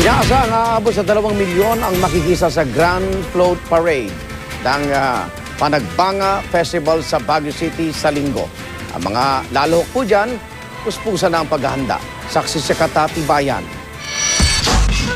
Inaasahang aabot sa 2 milyon ang makikisa sa Grand Float Parade ng Panagbanga Festival sa Baguio City sa linggo. Ang mga lalahok po dyan, puspusan na ang paghahanda. Saksi si Katati Bayan.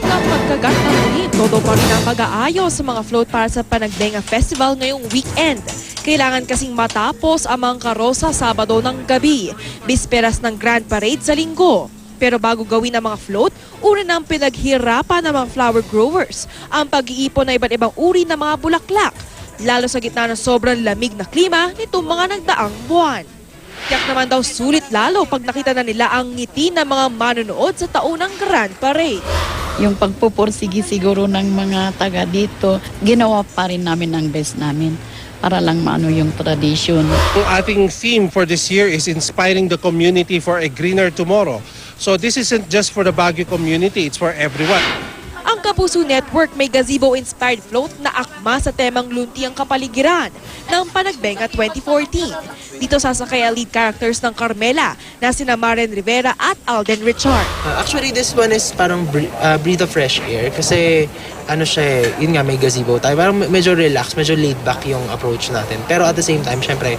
Hanggang pagkagat ng ulit, todo pa rin ang pag-aayos sa mga float para sa Panagbenga Festival ngayong weekend. Kailangan kasing matapos ang mga karosa Sabado ng gabi, bisperas ng Grand Parade sa linggo. Pero bago gawin ang mga float, una nang pinaghirapan ng mga flower growers ang pag-iipon ng iba't ibang uri ng mga bulaklak, lalo sa gitna ng sobrang lamig na klima nitong mga nagdaang buwan. Tiyak naman daw sulit lalo pag nakita na nila ang ngiti ng mga manonood sa taunang Grand Parade. Yung pagpupursigi siguro ng mga taga dito, ginawa pa rin namin ang best namin para lang maano yung tradition. Ang ating theme for this year is inspiring the community for a greener tomorrow. So this isn't just for the Baguio community, it's for everyone. Ang Kapuso Network may gazebo-inspired float na akma sa temang lunti ang kapaligiran ng Panagbenga 2014. Dito sasakay ang lead characters ng Carmela na sina Maren Rivera at Alden Richard. Actually, this one is parang breathe of fresh air kasi ano siya yun nga, may gazebo tayo. Parang medyo relax, medyo laid back yung approach natin. Pero at the same time, syempre,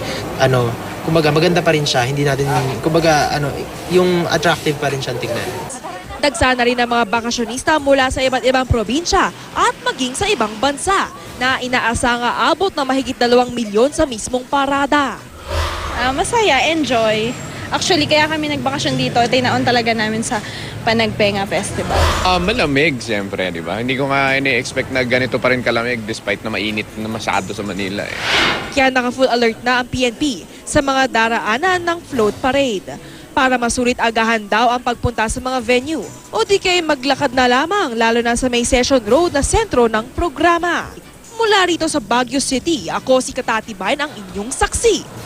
kumbaga maganda pa rin siya. Hindi natin, kumbaga, yung attractive pa rin siyang tignan. Dagsana rin ang mga bakasyonista mula sa iba't ibang probinsya at maging sa ibang bansa na inaasang aabot na mahigit 2 milyon sa mismong parada. Masaya, enjoy. Actually, kaya kami nagbakasyon dito, tinaon talaga namin sa Panagbenga Festival. Malamig, siyempre, di ba? Hindi ko nga ini-expect na ganito pa rin kalamig despite na mainit na masyado sa Manila. Kaya naka-full alert na ang PNP sa mga daraanan ng float parade. Para masulit agahan daw ang pagpunta sa mga venue o di kaya maglakad na lamang lalo na sa may Session Road na sentro ng programa. Mula rito sa Baguio City, ako si Katati Bayan ang inyong saksi.